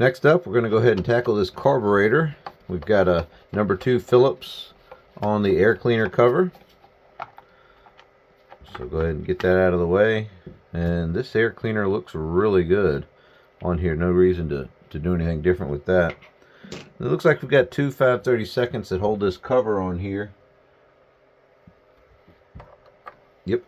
Next up, we're going to go ahead and tackle this carburetor. We've got a number 2 Phillips on the air cleaner cover. So go ahead and get that out of the way. And this air cleaner looks really good on here. No reason to do anything different with that. It looks like we've got two 5/32 that hold this cover on here. Yep.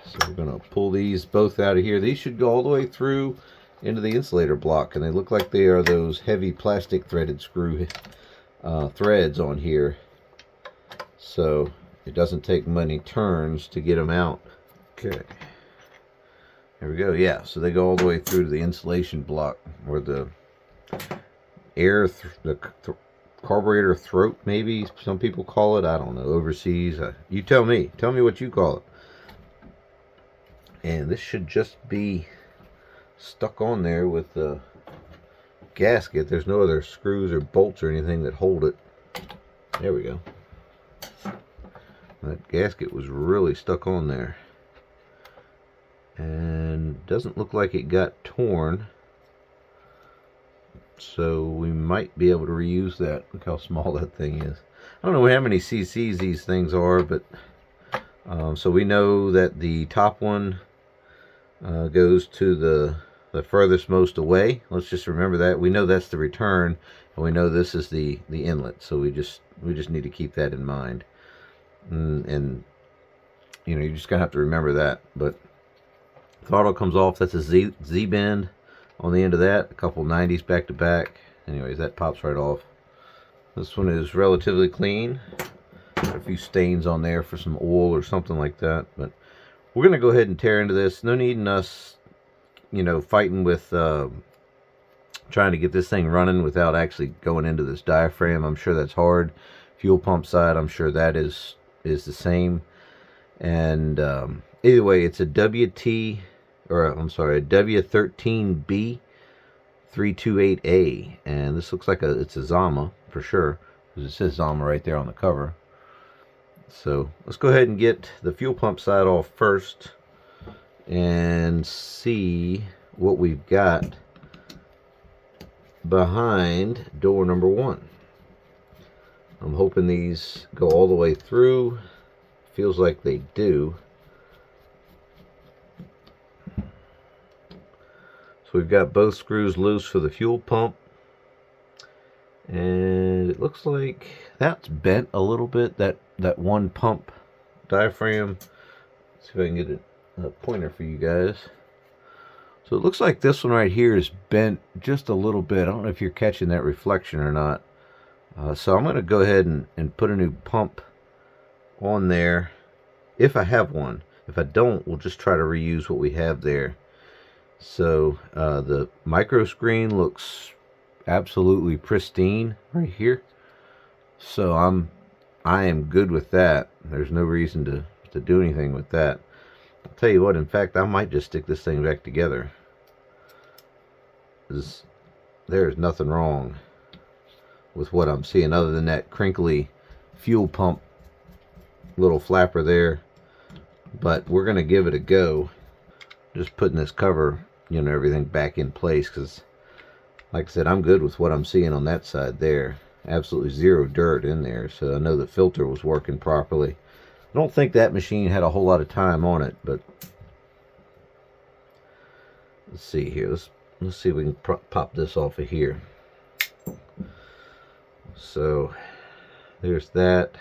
So we're going to pull these both out of here. These should go all the way through into the insulator block, and they look like they are those heavy plastic threaded screw threads on here. So it doesn't take many turns to get them out. Okay. There we go. Yeah, so they go all the way through to the insulation block, or the air, the carburetor throat, maybe some people call it. I don't know. Overseas, you tell me. Tell me what you call it. And this should just be stuck on there with the gasket. There's no other screws or bolts or anything that hold it. There we go. That gasket was really stuck on there. And doesn't look like it got torn. So we might be able to reuse that. Look how small that thing is. I don't know how many cc's these things are, but so we know that the top one goes to the furthest most away. Let's just remember that. We know that's the return, and we know this is the inlet. So we just need to keep that in mind. And you know, you're just gonna have to remember that. But throttle comes off. That's a Z bend on the end of that. A couple 90s back to back. Anyways, that pops right off. This one is relatively clean. Got a few stains on there for some oil or something like that. But we're gonna go ahead and tear into this. No need in us, you know, fighting with trying to get this thing running without actually going into this diaphragm. I'm sure that's hard. Fuel pump side, I'm sure that is the same. And either way, it's a W13B 328A, and this looks like it's a Zama for sure, because it says Zama right there on the cover. So let's go ahead and get the fuel pump side off first and see what we've got behind door number 1. I'm hoping these go all the way through. Feels like they do. So we've got both screws loose for the fuel pump. And it looks like that's bent a little bit, that one pump diaphragm. Let's see if I can get a pointer for you guys. So it looks like this one right here is bent just a little bit. I don't know if you're catching that reflection or not. So I'm going to go ahead and put a new pump on there if I have one. If I don't, we'll just try to reuse what we have there. So the micro screen looks absolutely pristine right here. So I am good with that. There's no reason to do anything with that. I'll tell you what, in fact, I might just stick this thing back together. There's nothing wrong with what I'm seeing other than that crinkly fuel pump little flapper there. But we're going to give it a go. Just putting this cover, you know, everything back in place, because like I said, I'm good with what I'm seeing on that side there. Absolutely zero dirt in there, so I know the filter was working properly. I don't think that machine had a whole lot of time on it, but let's see here. Let's see if we can pop this off of here. So there's that.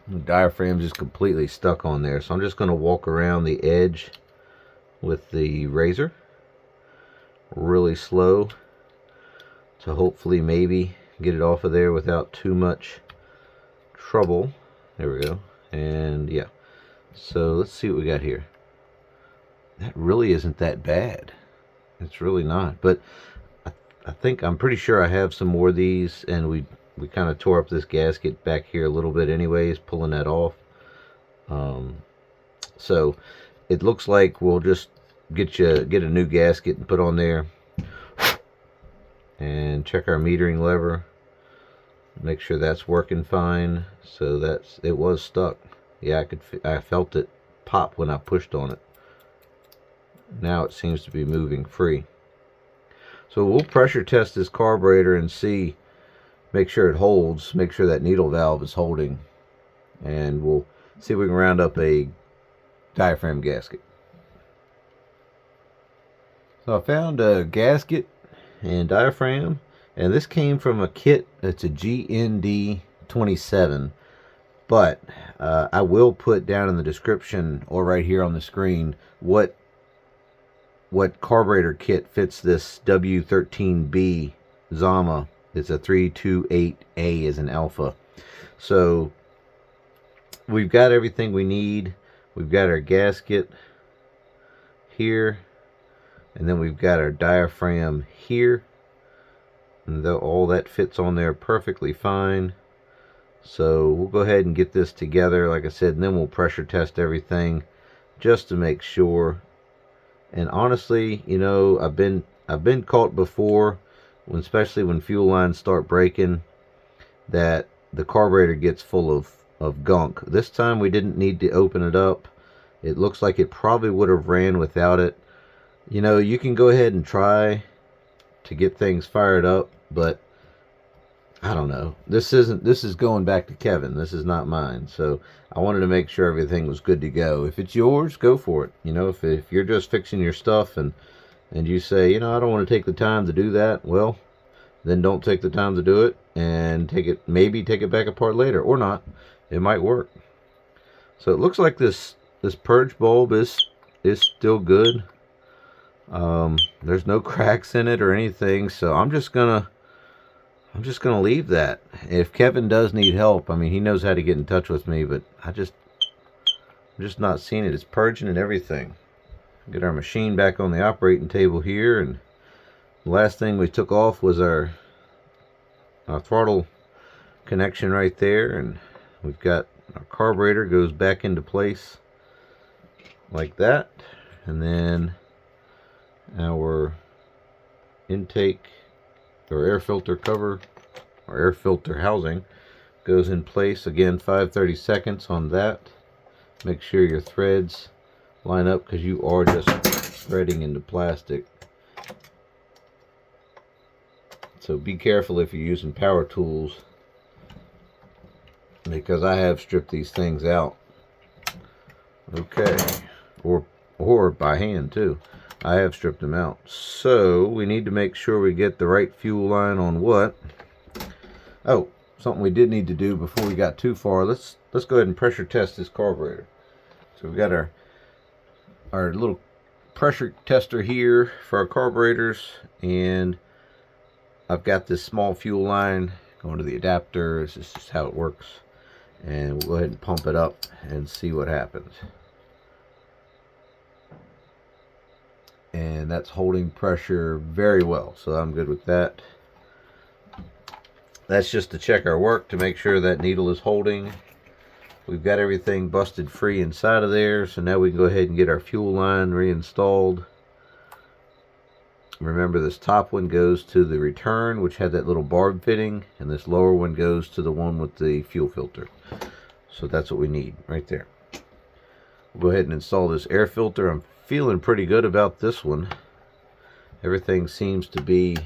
The diaphragm's just completely stuck on there, so I'm just going to walk around the edge with the razor really slow to hopefully maybe get it off of there without too much trouble. There we go. And yeah, so let's see what we got here. That really isn't that bad. It's really not, but I'm pretty sure I have some more of these, and we kind of tore up this gasket back here a little bit anyways, pulling that off. So it looks like we'll just get a new gasket and put on there, and check our metering lever, make sure that's working fine. So it was stuck. Yeah, I felt it pop when I pushed on it. Now it seems to be moving free. So we'll pressure test this carburetor and see, make sure it holds, make sure that needle valve is holding, and we'll see if we can round up a diaphragm gasket. So I found a gasket and diaphragm, and this came from a kit. It's a GHT225, but I will put down in the description or right here on the screen what carburetor kit fits this W13B Zama. It's a 328A as an alpha. So we've got everything we need. We've got our gasket here, and then we've got our diaphragm here, and all that fits on there perfectly fine. So we'll go ahead and get this together, like I said, and then we'll pressure test everything just to make sure. And honestly, you know, I've been caught before, especially when fuel lines start breaking, that the carburetor gets full of gunk. This time we didn't need to open it up. It looks like it probably would have ran without it. You know, you can go ahead and try to get things fired up, but I don't know. This is going back to Kevin. This is not mine. So I wanted to make sure everything was good to go. If it's yours, go for it. You know, if you're just fixing your stuff and you say, you know, I don't want to take the time to do that, well, then don't take the time to do it, and maybe take it back apart later, or not. It might work. So it looks like this purge bulb is still good. There's no cracks in it or anything, so I'm just gonna leave that. If Kevin does need help, I mean, he knows how to get in touch with me, but I'm just not seeing it. It's purging and everything. Get our machine back on the operating table here, and the last thing we took off was our throttle connection right there, and we've got our carburetor goes back into place like that, and then our intake or air filter cover or air filter housing goes in place again. 5/32 on that. Make sure your threads line up, because you are just threading into plastic. So be careful if you're using power tools, because I have stripped these things out. Okay, or by hand too. I have stripped them out. So we need to make sure we get the right fuel line on what. Oh, something we did need to do before we got too far. Let's go ahead and pressure test this carburetor. So we've got our little pressure tester here for our carburetors, and I've got this small fuel line going to the adapter. This is just how it works, and we'll go ahead and pump it up and see what happens. And that's holding pressure very well, so I'm good with that. That's just to check our work to make sure that needle is holding. We've got everything busted free inside of there, so now we can go ahead and get our fuel line reinstalled. Remember, this top one goes to the return, which had that little barb fitting, and this lower one goes to the one with the fuel filter. So that's what we need right there. We'll go ahead and install this air filter. I'm feeling pretty good about this one. Everything seems to be,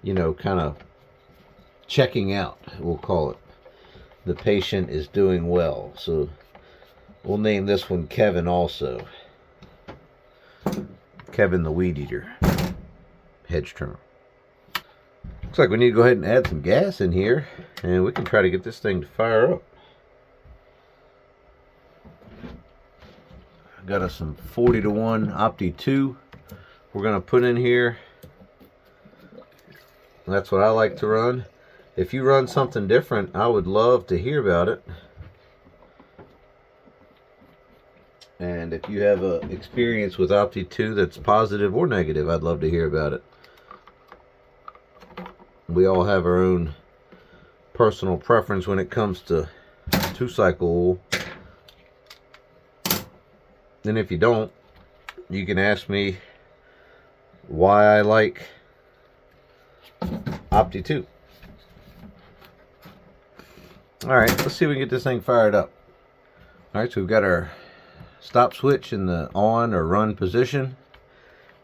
you know, kind of checking out, we'll call it. The patient is doing well, so we'll name this one Kevin also. Kevin the Weedeater. Hedge trimmer. Looks like we need to go ahead and add some gas in here, and we can try to get this thing to fire up. Got us some 40-to-1 Opti 2 we're going to put in here. That's what I like to run. If you run something different, I would love to hear about it. And if you have a experience with Opti 2 that's positive or negative, I'd love to hear about it. We all have our own personal preference when it comes to two-cycle oil. And if you don't, you can ask me why I like Opti 2. Alright, let's see if we can get this thing fired up. Alright, so we've got our stop switch in the on or run position.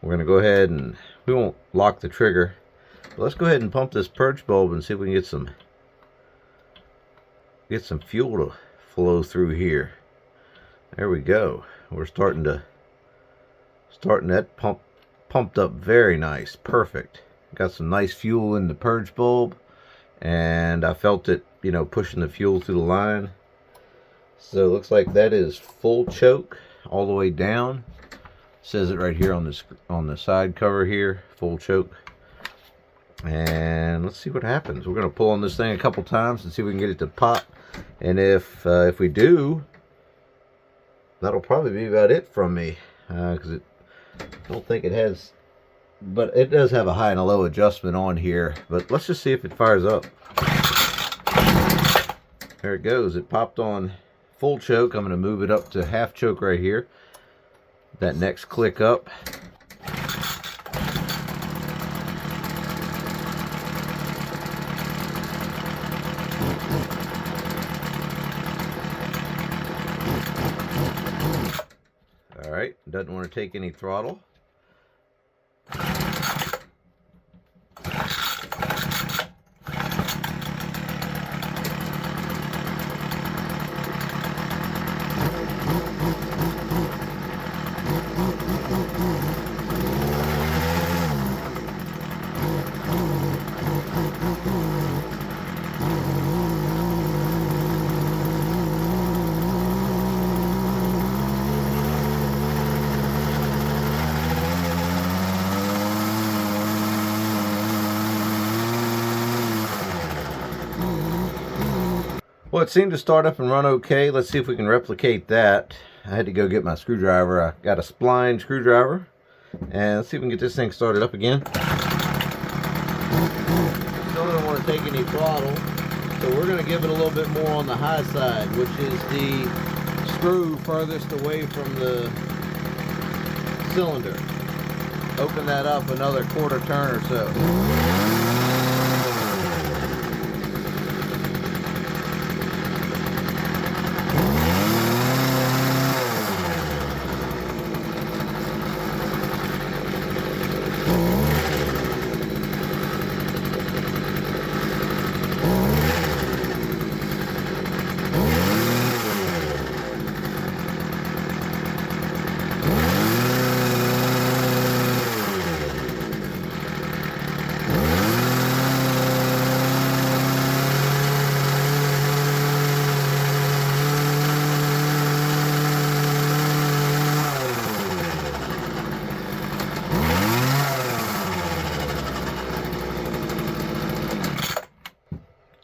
We're going to go ahead and we won't lock the trigger. But let's go ahead and pump this purge bulb and see if we can get some fuel to flow through here. There we go. We're starting that pumped up very nice. Perfect. Got some nice fuel in the purge bulb, and I felt it, you know, pushing the fuel through the line. So it looks like that is full choke all the way down. It says it right here on the side cover here, full choke. And let's see what happens. We're going to pull on this thing a couple times and see if we can get it to pop. And if we do, that'll probably be about it from me, because I don't think it has, but it does have a high and a low adjustment on here. But let's just see if it fires up. There it goes. It popped on full choke. I'm going to move it up to half choke right here. That next click up. Alright, doesn't want to take any throttle. Well, it seemed to start up and run okay. Let's see if we can replicate that. I had to go get my screwdriver. I got a spline screwdriver. And let's see if we can get this thing started up again. Still don't want to take any throttle. So we're going to give it a little bit more on the high side, which is the screw furthest away from the cylinder. Open that up another quarter turn or so.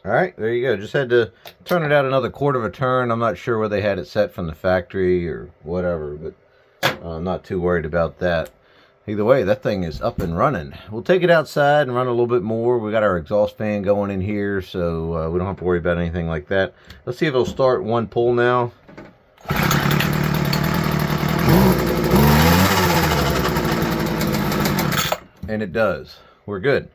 Alright, there you go. Just had to turn it out another quarter of a turn. I'm not sure where they had it set from the factory or whatever, but I'm not too worried about that. Either way, that thing is up and running. We'll take it outside and run a little bit more. We got our exhaust fan going in here, so we don't have to worry about anything like that. Let's see if it'll start one pull now. And it does. We're good.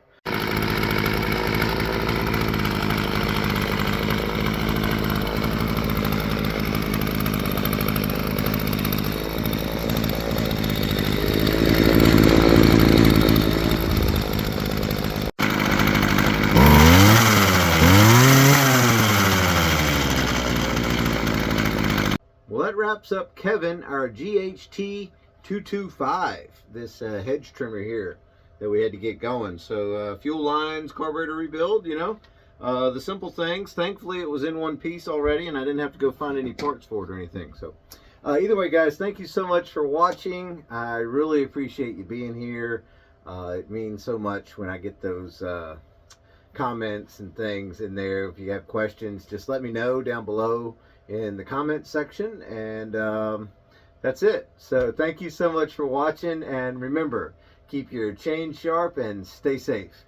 Well, that wraps up Kevin, our GHT225, this hedge trimmer here that we had to get going. So fuel lines, carburetor rebuild, you know, the simple things. Thankfully, it was in one piece already, and I didn't have to go find any parts for it or anything. So either way, guys, thank you so much for watching. I really appreciate you being here. It means so much when I get those comments and things in there. If you have questions, just let me know down below in the comments section, and that's it. So thank you so much for watching, and remember, keep your chain sharp and stay safe.